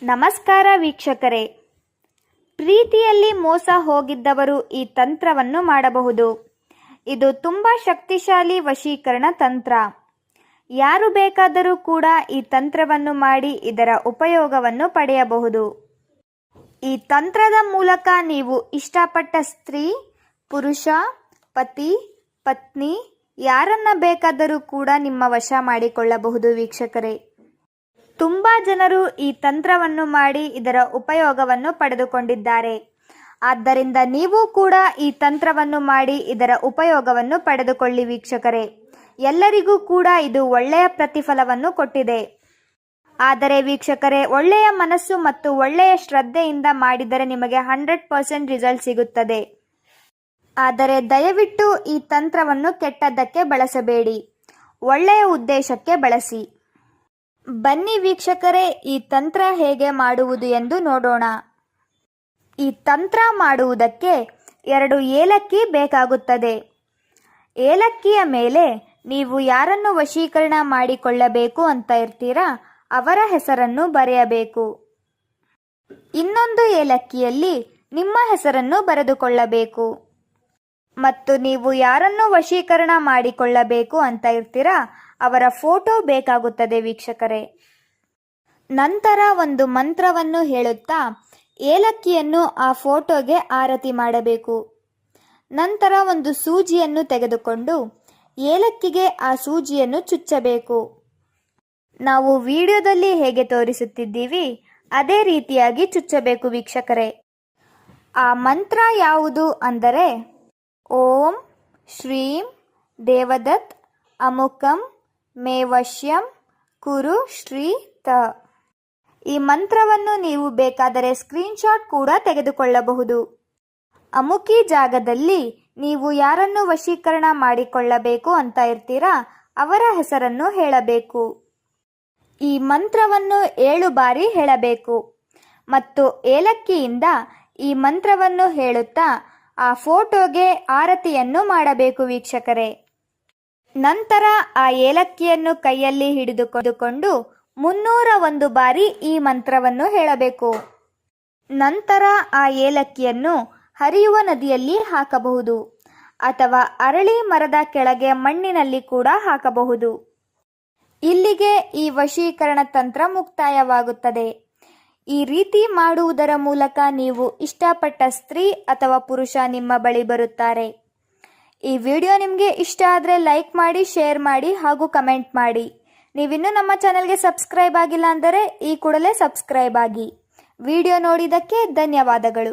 ನಮಸ್ಕಾರ ವೀಕ್ಷಕರೇ. ಪ್ರೀತಿಯಲ್ಲಿ ಮೋಸ ಹೋಗಿದ್ದವರು ಈ ತಂತ್ರವನ್ನು ಮಾಡಬಹುದು. ಇದು ತುಂಬಾ ಶಕ್ತಿಶಾಲಿ ವಶೀಕರಣ ತಂತ್ರ. ಯಾರು ಬೇಕಾದರೂ ಕೂಡ ಈ ತಂತ್ರವನ್ನು ಮಾಡಿ ಇದರ ಉಪಯೋಗವನ್ನು ಪಡೆಯಬಹುದು. ಈ ತಂತ್ರದ ಮೂಲಕ ನೀವು ಇಷ್ಟಪಟ್ಟ ಸ್ತ್ರೀ, ಪುರುಷ, ಪತಿ, ಪತ್ನಿ ಯಾರನ್ನ ಬೇಕಾದರೂ ಕೂಡ ನಿಮ್ಮ ವಶ ಮಾಡಿಕೊಳ್ಳಬಹುದು ವೀಕ್ಷಕರೇ. ತುಂಬಾ ಜನರು ಈ ತಂತ್ರವನ್ನು ಮಾಡಿ ಇದರ ಉಪಯೋಗವನ್ನು ಪಡೆದುಕೊಂಡಿದ್ದಾರೆ. ಆದ್ದರಿಂದ ನೀವು ಕೂಡ ಈ ತಂತ್ರವನ್ನು ಮಾಡಿ ಇದರ ಉಪಯೋಗವನ್ನು ಪಡೆದುಕೊಳ್ಳಿ ವೀಕ್ಷಕರೇ. ಎಲ್ಲರಿಗೂ ಕೂಡ ಇದು ಒಳ್ಳೆಯ ಪ್ರತಿಫಲವನ್ನು ಕೊಟ್ಟಿದೆ. ಆದರೆ ವೀಕ್ಷಕರೇ, ಒಳ್ಳೆಯ ಮನಸ್ಸು ಮತ್ತು ಒಳ್ಳೆಯ ಶ್ರದ್ಧೆಯಿಂದ ಮಾಡಿದರೆ ನಿಮಗೆ 100% ರಿಸಲ್ಟ್ ಸಿಗುತ್ತದೆ. ಆದರೆ ದಯವಿಟ್ಟು ಈ ತಂತ್ರವನ್ನು ಕೆಟ್ಟದ್ದಕ್ಕೆ ಬಳಸಬೇಡಿ, ಒಳ್ಳೆಯ ಉದ್ದೇಶಕ್ಕೆ ಬಳಸಿ. ಬನ್ನಿ ವೀಕ್ಷಕರೇ, ಈ ತಂತ್ರ ಹೇಗೆ ಮಾಡುವುದು ಎಂದು ನೋಡೋಣ. ಈ ತಂತ್ರ ಮಾಡುವುದಕ್ಕೆ 2 ಏಲಕ್ಕಿ ಬೇಕಾಗುತ್ತದೆ. ಏಲಕ್ಕಿಯ ಮೇಲೆ ನೀವು ಯಾರನ್ನು ವಶೀಕರಣ ಮಾಡಿಕೊಳ್ಳಬೇಕು ಅಂತ ಇರ್ತೀರಾ ಅವರ ಹೆಸರನ್ನು ಬರೆಯಬೇಕು. ಇನ್ನೊಂದು ಏಲಕ್ಕಿಯಲ್ಲಿ ನಿಮ್ಮ ಹೆಸರನ್ನು ಬರೆದುಕೊಳ್ಳಬೇಕು. ಮತ್ತು ನೀವು ಯಾರನ್ನು ವಶೀಕರಣ ಮಾಡಿಕೊಳ್ಳಬೇಕು ಅಂತ ಇರ್ತೀರಾ ಅವರ ಫೋಟೋ ಬೇಕಾಗುತ್ತದೆ ವೀಕ್ಷಕರೇ. ನಂತರ ಒಂದು ಮಂತ್ರವನ್ನು ಹೇಳುತ್ತಾ ಏಲಕ್ಕಿಯನ್ನು ಆ ಫೋಟೋಗೆ ಆರತಿ ಮಾಡಬೇಕು. ನಂತರ ಒಂದು ಸೂಜಿಯನ್ನು ತೆಗೆದುಕೊಂಡು ಏಲಕ್ಕಿಗೆ ಆ ಸೂಜಿಯನ್ನು ಚುಚ್ಚಬೇಕು. ನಾವು ವಿಡಿಯೋದಲ್ಲಿ ಹೇಗೆ ತೋರಿಸುತ್ತಿದ್ದೀವಿ ಅದೇ ರೀತಿಯಾಗಿ ಚುಚ್ಚಬೇಕು ವೀಕ್ಷಕರೇ. ಆ ಮಂತ್ರ ಯಾವುದು ಅಂದರೆ ಓಂ ಶ್ರೀಂ ದೇವದತ್ ಅಮುಕಂ ಮೇ ವಶ್ಯಂ ಕುರು ಶ್ರೀ ತ. ಈ ಮಂತ್ರವನ್ನು ನೀವು ಬೇಕಾದರೆ ಸ್ಕ್ರೀನ್ಶಾಟ್ ಕೂಡ ತೆಗೆದುಕೊಳ್ಳಬಹುದು. ಅಮುಕಿ ಜಾಗದಲ್ಲಿ ನೀವು ಯಾರನ್ನು ವಶೀಕರಣ ಮಾಡಿಕೊಳ್ಳಬೇಕು ಅಂತ ಇರ್ತೀರಾ ಅವರ ಹೆಸರನ್ನು ಹೇಳಬೇಕು. ಈ ಮಂತ್ರವನ್ನು 7 ಬಾರಿ ಹೇಳಬೇಕು ಮತ್ತು ಏಲಕ್ಕಿಯಿಂದ ಈ ಮಂತ್ರವನ್ನು ಹೇಳುತ್ತಾ ಆ ಫೋಟೋಗೆ ಆರತಿಯನ್ನು ಮಾಡಬೇಕು ವೀಕ್ಷಕರೇ. ನಂತರ ಆ ಏಲಕ್ಕಿಯನ್ನು ಕೈಯಲ್ಲಿ ಹಿಡಿದುಕೊಂಡು 301 ಬಾರಿ ಈ ಮಂತ್ರವನ್ನು ಹೇಳಬೇಕು. ನಂತರ ಆ ಏಲಕ್ಕಿಯನ್ನು ಹರಿಯುವ ನದಿಯಲ್ಲಿ ಹಾಕಬಹುದು ಅಥವಾ ಅರಳಿ ಮರದ ಕೆಳಗೆ ಮಣ್ಣಿನಲ್ಲಿ ಕೂಡ ಹಾಕಬಹುದು. ಇಲ್ಲಿಗೆ ಈ ವಶೀಕರಣ ತಂತ್ರ ಮುಕ್ತಾಯವಾಗುತ್ತದೆ. ಈ ರೀತಿ ಮಾಡುವುದರ ಮೂಲಕ ನೀವು ಇಷ್ಟಪಟ್ಟ ಸ್ತ್ರೀ ಅಥವಾ ಪುರುಷ ನಿಮ್ಮ ಬಳಿ ಬರುತ್ತಾರೆ. ಈ ವಿಡಿಯೋ ನಿಮಗೆ ಇಷ್ಟ ಆದರೆ ಲೈಕ್ ಮಾಡಿ, ಶೇರ್ ಮಾಡಿ ಹಾಗೂ ಕಮೆಂಟ್ ಮಾಡಿ. ನೀವಿನ್ನೂ ನಮ್ಮ ಚಾನೆಲ್ಗೆ ಸಬ್ಸ್ಕ್ರೈಬ್ ಆಗಿಲ್ಲ ಅಂದರೆ ಈ ಕೂಡಲೇ ಸಬ್ಸ್ಕ್ರೈಬ್ ಆಗಿ. ವಿಡಿಯೋ ನೋಡಿದ್ದಕ್ಕೆ ಧನ್ಯವಾದಗಳು.